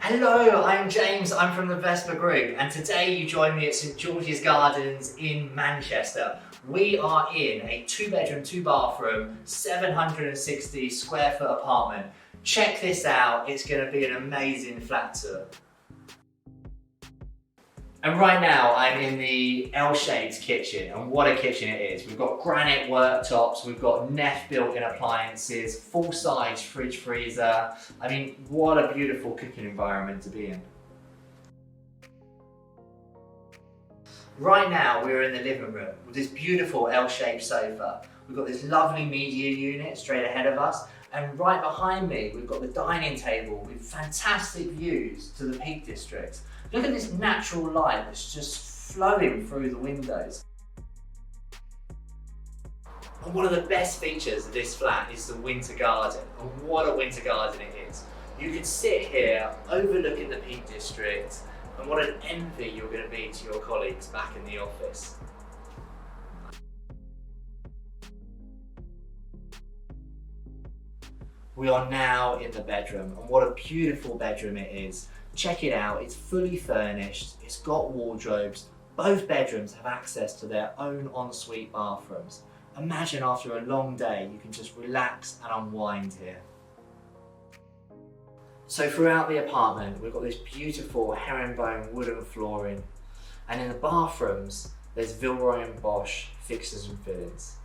Hello, I'm James, I'm from the Vesper Group, and today you join me at St George's Gardens in Manchester. We are in a 2-bedroom, 2-bathroom, 760 square foot apartment. Check this out, it's going to be an amazing flat tour. And right now I'm in the L-shaped kitchen, and what a kitchen it is. We've got granite worktops, we've got Neff built-in appliances, full-size fridge freezer. I mean, what a beautiful cooking environment to be in. Right now we're in the living room with this beautiful L-shaped sofa. We've got this lovely media unit straight ahead of us, and right behind me we've got the dining table with fantastic views to the Peak District. Look at this natural light that's just flowing through the windows. And one of the best features of this flat is the winter garden, and what a winter garden it is. You can sit here overlooking the Peak District, and what an envy you're going to be to your colleagues back in the office. We are now in the bedroom, and what a beautiful bedroom it is. Check it out, it's fully furnished, it's got wardrobes. Both bedrooms have access to their own ensuite bathrooms. Imagine after a long day, you can just relax and unwind here. So throughout the apartment, we've got this beautiful herringbone wooden flooring. And in the bathrooms, there's Villeroy and Bosch fixtures and fittings.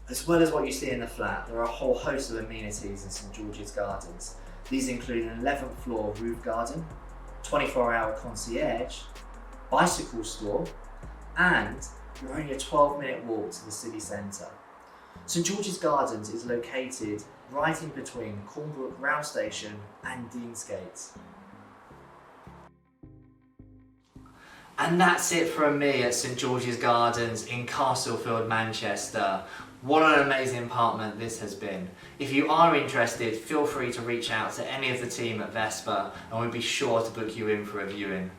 As well as what you see in the flat, there are a whole host of amenities in St George's Gardens. These include an 11th floor roof garden, 24-hour concierge, bicycle store, and you're only a 12-minute walk to the city centre. St George's Gardens is located right in between Cornbrook rail station and Deansgate. And that's it from me at St George's Gardens in Castlefield, Manchester. What an amazing apartment this has been. If you are interested, feel free to reach out to any of the team at Vesper and we'll be sure to book you in for a viewing.